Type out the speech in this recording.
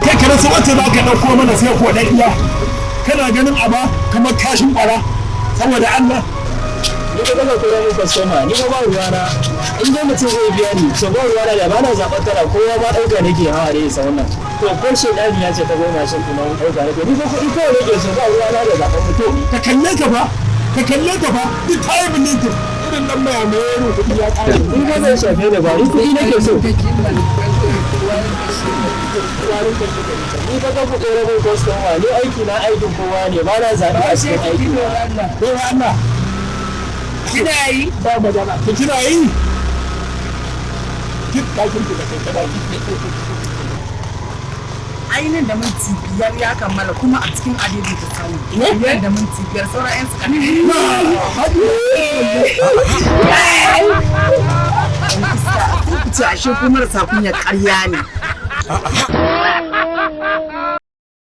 kai kana so wacce za ka ɗauko mana sai ko ɗan iya kana ganin aba kamar kashin ƙwara saboda Allah ni da kaga koyar muku customer ni ba ruwana in dai mutum zai biya ni to ba ruwana da bana zaɓar tara kowa ma ɗauka nake hawa da isa wannan to ko shedani ya ce ta goma shin kuma ɗauka nake ni ko kuɗi kawai nake so ba ruwana da zaɓar mutum ka kalle ka ba duk tayi minti irin nan mai amaye kuɗi ya ƙare in ga zai shafe da ba ni kuɗi nake so ni ka ga kuɗi rabin customer ni aiki na aikin kowa ne ba na zaɓi a cikin aiki ko Allah kina yi ba magana ki kina yi ki ɗakin ki da kai kada ki ainihin da minti 5 ya kammala kuma a cikin adadi ta samu biyar da minti 5 sauran 'yan suka ne. Ashe kuma marasa kunya ƙarya ne.